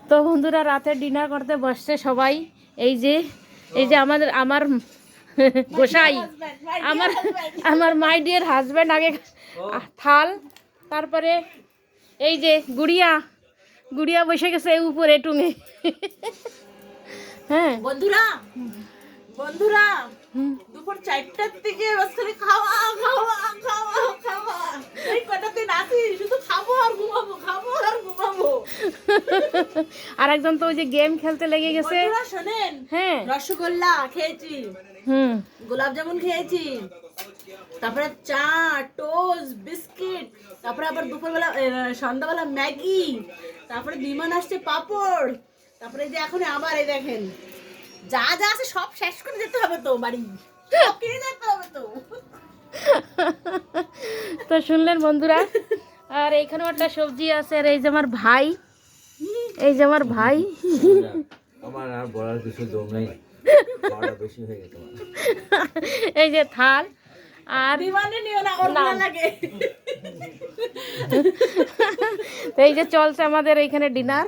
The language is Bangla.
তো বন্ধুরা রাতে ডিনার করতে বসছে সবাই। এই যে আমার গোসাই, আমার মাই ডিয়ার হাজব্যান্ড আগে থাল, তারপরে এই যে গুড়িয়া বসে গেছে উপরে টুঙে। হ্যাঁ বন্ধুরা দুপুর 4টার থেকে বাস করে খাওয়া এই কটা দিন আছি শুধু খাবো আর ঘুমাবো। আর একজন তো ওই যে গেম খেলতে লেগে গেছে। বন্ধুরা শোনেন, হ্যাঁ রসগোল্লা খেয়েছি, গোলাপ জামুন খেয়েছি, তারপরে চা, টোস্ট, বিস্কিট, তারপরে আবার দুপুরবেলা সন্ধ্যাবেলা ম্যাগি, তারপরে বিমান আসছে পাপড়, তারপরে যে এখন আবার এই দেখেন যা আছে সব শেষ করে যেতে হবে তো বাড়ি, সব কিনে যেতে হবে তো। তো শুনলেন বন্ধুরা। আর এইখানেও একটা সবজি আছে। আর এই যে আমার ভাই, আমার আর বলার কিছু দম নাই, বেশি হয়ে গেছে। এই যে থাল। আর বিমানে নিও না, ওর ভালো লাগে। তো এই যে চলছে আমাদের এইখানে ডিনার।